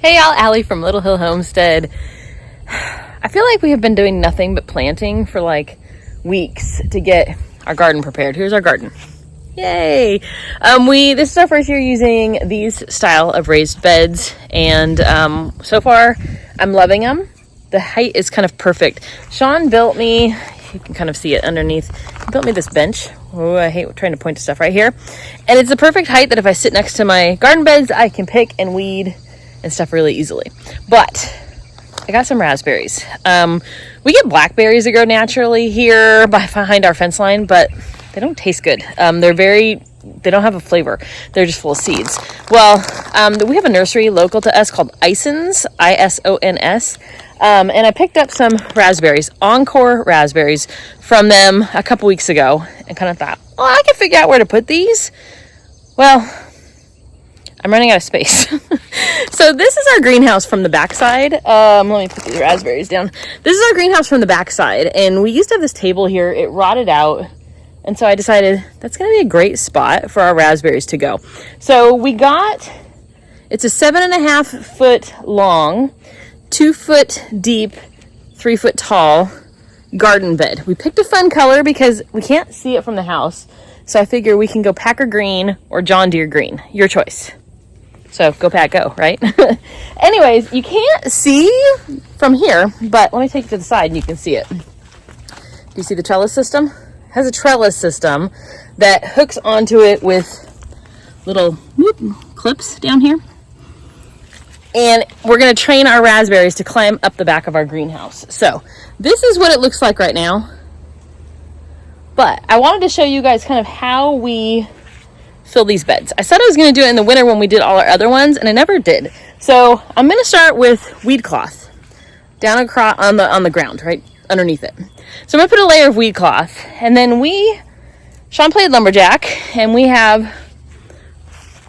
Hey y'all, Ali from Little Hill Homestead. I feel like we have been doing nothing but planting for like weeks to get our garden prepared. Here's our garden. Yay! This is our first year using these style of raised beds, and so far I'm loving them. The height is kind of perfect. Shawn built me, you can kind of see it underneath, he built me this bench. Oh, I hate trying to point to stuff right here. And it's the perfect height that if I sit next to my garden beds, I can pick and weed and stuff really easily. But I got some raspberries. We get blackberries that grow naturally here behind our fence line, but they don't taste good. They don't have a flavor. They're just full of seeds. Well, we have a nursery local to us called Isons, Isons. And I picked up some raspberries, Encore raspberries, from them a couple weeks ago and kind of thought, oh, I can figure out where to put these. Well, I'm running out of space. So this is our greenhouse from the backside. Let me put these raspberries down. This is our greenhouse from the backside, and we used to have this table here. It rotted out, and so I decided that's going to be a great spot for our raspberries to go. So it's a 7.5 foot long, 2 foot deep, 3 foot tall garden bed. We picked a fun color because we can't see it from the house. So I figure we can go Packer green or John Deere green. Your choice. So go Pack Go, right? Anyways, you can't see from here, but let me take it to the side and you can see it. Do you see the trellis system? It has a trellis system that hooks onto it with little clips down here. And we're going to train our raspberries to climb up the back of our greenhouse. So this is what it looks like right now. But I wanted to show you guys kind of how we fill these beds. I said I was going to do it in the winter when we did all our other ones, and I never did. So I'm going to start with weed cloth down across on the ground, right underneath it. So I'm going to put a layer of weed cloth, and then Shawn played lumberjack, and we have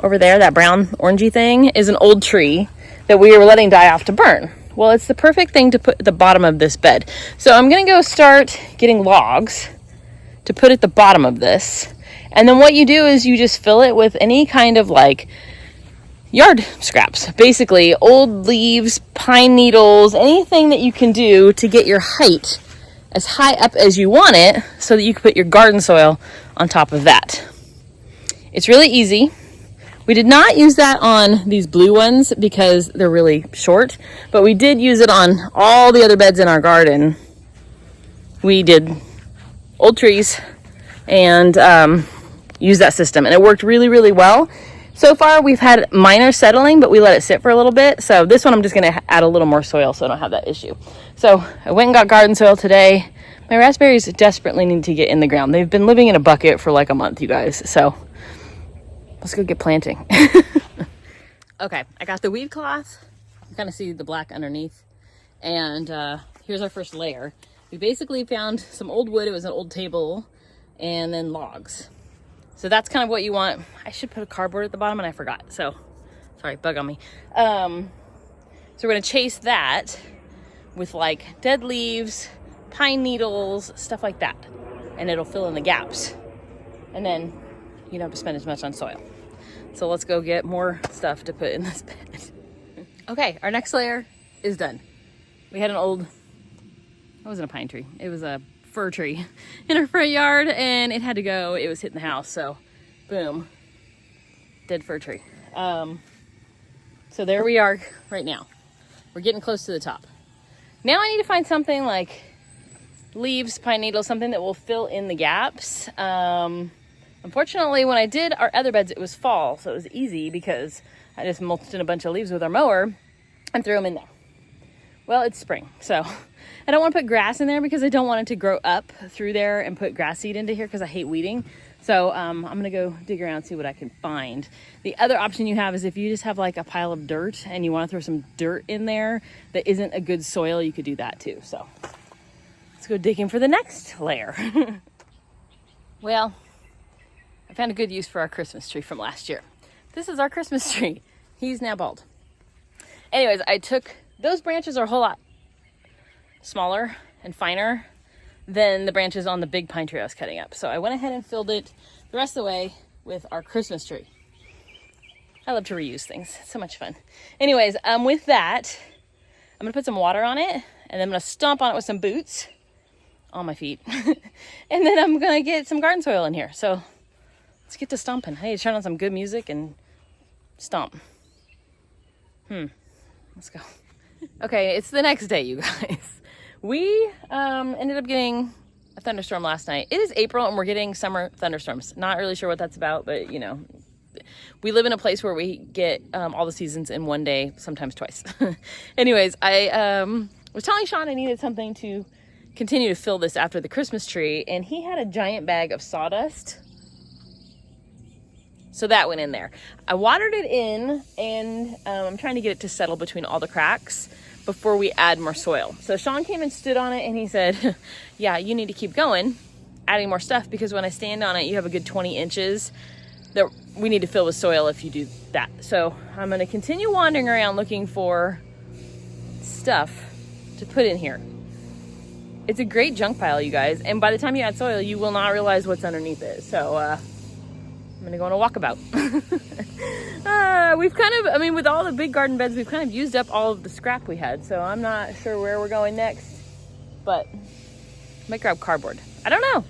over there, that brown orangey thing is an old tree that we were letting die off to burn. Well, it's the perfect thing to put at the bottom of this bed. So I'm going to go start getting logs to put at the bottom of this. And then what you do is you just fill it with any kind of like yard scraps, basically old leaves, pine needles, anything that you can do to get your height as high up as you want it so that you can put your garden soil on top of that. It's really easy. We did not use that on these blue ones because they're really short, but we did use it on all the other beds in our garden. We did old trees and use that system, and it worked really, really well. So far we've had minor settling, but we let it sit for a little bit. So this one I'm just going to add a little more soil so I don't have that issue. So I went and got garden soil today. My raspberries desperately need to get in the ground. They've been living in a bucket for like a month, you guys. So let's go get planting. Okay, I got the weed cloth. You kind of see the black underneath. And here's our first layer. We basically found some old wood. It was an old table, and then logs. So that's kind of what you want. I should put a cardboard at the bottom, and I forgot. So, sorry, bug on me. So we're gonna chase that with like dead leaves, pine needles, stuff like that. And it'll fill in the gaps. And then you don't have to spend as much on soil. So let's go get more stuff to put in this bed. Okay, our next layer is done. We had it wasn't a pine tree. It was a fir tree in our front yard, and it had to go. It was hitting the house, so boom, dead fir tree. So there we are right now. We're getting close to the top. Now I need to find something like leaves, pine needles, something that will fill in the gaps. Unfortunately, when I did our other beds, it was fall, so it was easy because I just mulched in a bunch of leaves with our mower and threw them in there. Well, it's spring, so I don't want to put grass in there because I don't want it to grow up through there and put grass seed into here because I hate weeding. So I'm going to go dig around and see what I can find. The other option you have is if you just have like a pile of dirt and you want to throw some dirt in there that isn't a good soil, you could do that too. So let's go digging for the next layer. Well, I found a good use for our Christmas tree from last year. This is our Christmas tree. He's now bald. Anyways, those branches are a whole lot smaller and finer than the branches on the big pine tree I was cutting up. So I went ahead and filled it the rest of the way with our Christmas tree. I love to reuse things. It's so much fun. Anyways, with that, I'm gonna put some water on it, and then I'm gonna stomp on it with some boots on my feet. And then I'm gonna get some garden soil in here. So let's get to stomping. Hey, turn on some good music and stomp. Let's go. Okay, it's the next day, you guys. We ended up getting a thunderstorm last night. It is April and we're getting summer thunderstorms. Not really sure what that's about, but you know, we live in a place where we get all the seasons in one day, sometimes twice. Anyways, I was telling Shawn I needed something to continue to fill this after the Christmas tree, and he had a giant bag of sawdust. So that went in there. I watered it in, and I'm trying to get it to settle between all the cracks before we add more soil. So Shawn came and stood on it, and he said, yeah, you need to keep going, adding more stuff, because when I stand on it, you have a good 20 inches that we need to fill with soil if you do that. So I'm gonna continue wandering around looking for stuff to put in here. It's a great junk pile, you guys, and by the time you add soil, you will not realize what's underneath it. So I'm gonna go on a walkabout. We've kind of, I mean, with all the big garden beds, we've kind of used up all of the scrap we had, so I'm not sure where we're going next, but I might grab cardboard. I don't know.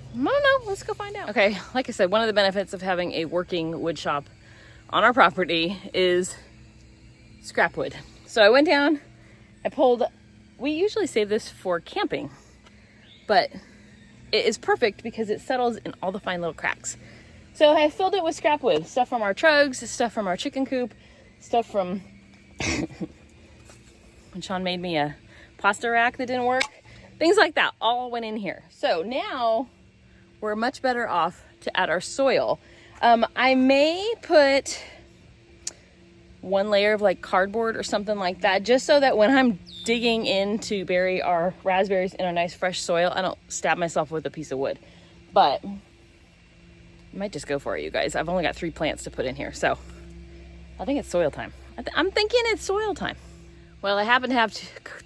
Let's go find out. Okay, like I said, one of the benefits of having a working wood shop on our property is scrap wood. So I went down, I pulled, we usually save this for camping, but it is perfect because it settles in all the fine little cracks. So I filled it with scrap wood, stuff from our trugs, stuff from our chicken coop, stuff from when Shawn made me a pasta rack that didn't work. Things like that all went in here. So now we're much better off to add our soil. I may put one layer of like cardboard or something like that, just so that when I'm digging in to bury our raspberries in a nice fresh soil, I don't stab myself with a piece of wood. But I might just go for it, you guys. I've only got 3 plants to put in here, so I think it's soil time. I'm thinking it's soil time. Well, I happen to have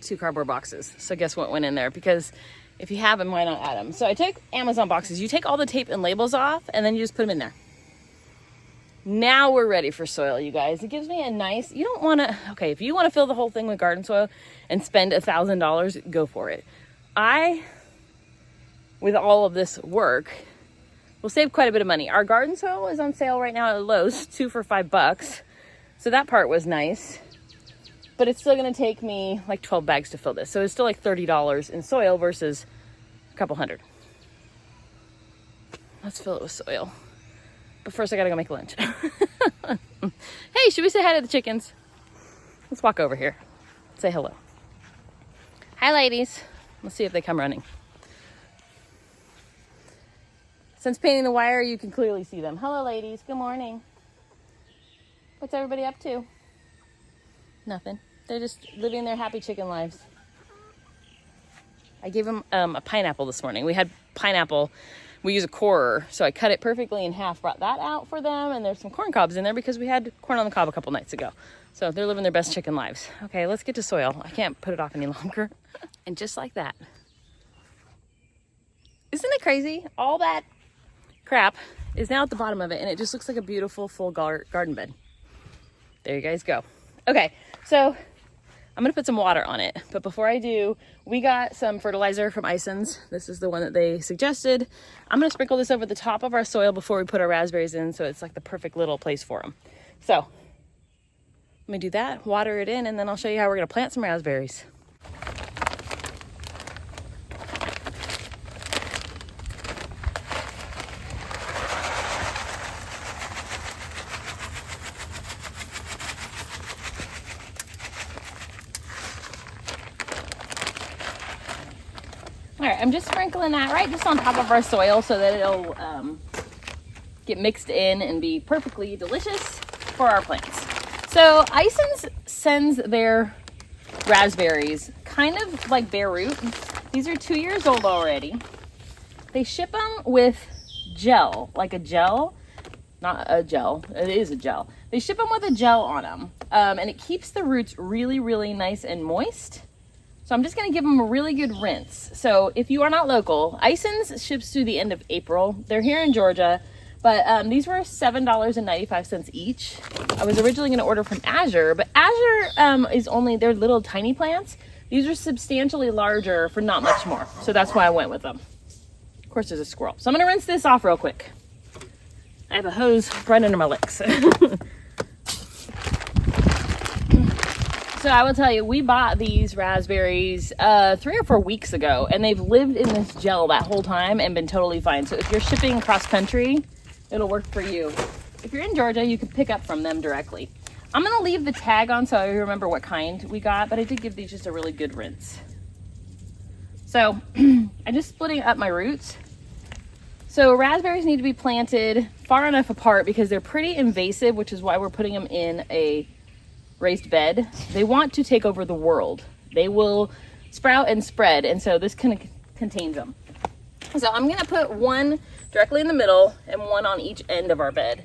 two cardboard boxes, so guess what went in there? Because if you have them, why not add them? So I took Amazon boxes. You take all the tape and labels off, and then you just put them in there. Now we're ready for soil, you guys. It gives me a nice, you don't want to, okay, if you want to fill the whole thing with garden soil and spend $1,000, go for it. With all of this work, we'll save quite a bit of money. Our garden soil is on sale right now at Lowe's, 2 for $5. So that part was nice. But it's still gonna take me like 12 bags to fill this. So it's still like $30 in soil versus a couple hundred. Let's fill it with soil. But first I gotta go make lunch. Hey, should we say hi to the chickens? Let's walk over here. Say hello. Hi, ladies. Let's see if they come running. Since painting the wire, you can clearly see them. Hello, ladies. Good morning. What's everybody up to? Nothing. They're just living their happy chicken lives. I gave them a pineapple this morning. We had pineapple. We use a corer, so I cut it perfectly in half, brought that out for them, and there's some corn cobs in there because we had corn on the cob a couple nights ago. So they're living their best chicken lives. Okay, let's get to soil. I can't put it off any longer. And just like that. Isn't it crazy? All that crap is now at the bottom of it, and it just looks like a beautiful full garden bed. There you guys go. Okay, so I'm gonna put some water on it, but before I do, we got some fertilizer from Ison's. This is the one that they suggested. I'm gonna sprinkle this over the top of our soil before we put our raspberries in, so it's like the perfect little place for them. So let me do that, water it in, and then I'll show you how we're gonna plant some raspberries. All right, I'm just sprinkling that right just on top of our soil so that it'll get mixed in and be perfectly delicious for our plants. So Ison's sends their raspberries kind of like bare root. These are 2 years old already. They ship them with gel, like a gel, not a gel, it is a gel. They ship them with a gel on them, and it keeps the roots really, really nice and moist. So I'm just gonna give them a really good rinse. So if you are not local, Ison's ships through the end of April. They're here in Georgia, But these were $7.95 each. I was originally going to order from Azure, but Azure is only, they're little tiny plants. These are substantially larger for not much more. So that's why I went with them. Of course, there's a squirrel. So I'm going to rinse this off real quick. I have a hose right under my legs. So I will tell you, we bought these raspberries 3 or 4 weeks ago, and they've lived in this gel that whole time and been totally fine. So if you're shipping cross country, it'll work for you. If you're in Georgia, you can pick up from them directly. I'm gonna leave the tag on so I remember what kind we got, but I did give these just a really good rinse. So I'm just splitting up my roots. So raspberries need to be planted far enough apart because they're pretty invasive, which is why we're putting them in a raised bed. They want to take over the world. They will sprout and spread, and so this kind of contains them. So I'm gonna put one directly in the middle and one on each end of our bed.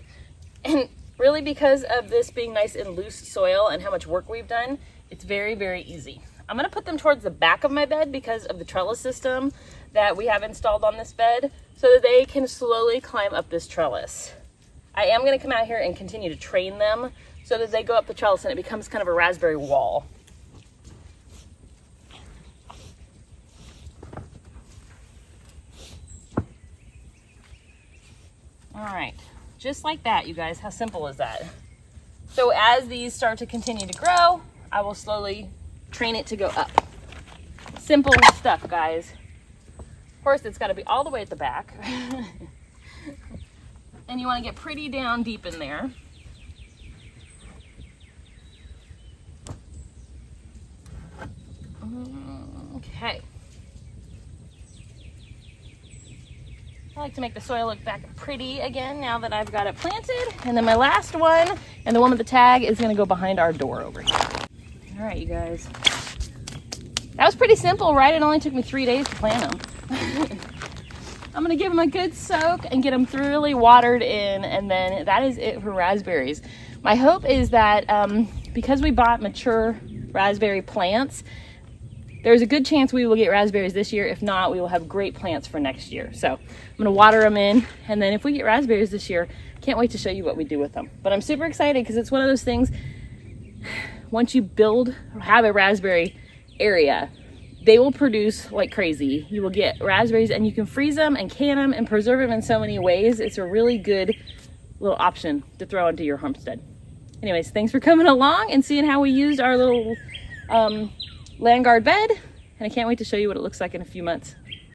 And really, because of this being nice and loose soil and how much work we've done, it's very, very easy. I'm gonna put them towards the back of my bed because of the trellis system that we have installed on this bed so that they can slowly climb up this trellis. I am gonna come out here and continue to train them so that they go up the trellis and it becomes kind of a raspberry wall. All right, just like that, you guys. How simple is that? So as these start to continue to grow, I will slowly train it to go up. Simple stuff, guys. Of course, it's gotta be all the way at the back. And you wanna get pretty down deep in there. Okay. I like to make the soil look back pretty again now that I've got it planted. And then my last one, and the one with the tag, is gonna go behind our door over here. All right, you guys. That was pretty simple, right? It only took me 3 days to plant them. I'm gonna give them a good soak and get them thoroughly watered in, and then that is it for raspberries. My hope is that because we bought mature raspberry plants, there's a good chance we will get raspberries this year. If not, we will have great plants for next year. So I'm gonna water them in, and then if we get raspberries this year, can't wait to show you what we do with them. But I'm super excited because it's one of those things, once you build or have a raspberry area, they will produce like crazy. You will get raspberries and you can freeze them and can them and preserve them in so many ways. It's a really good little option to throw into your homestead. Anyways, thanks for coming along and seeing how we used our little land guard bed, and I can't wait to show you what it looks like in a few months.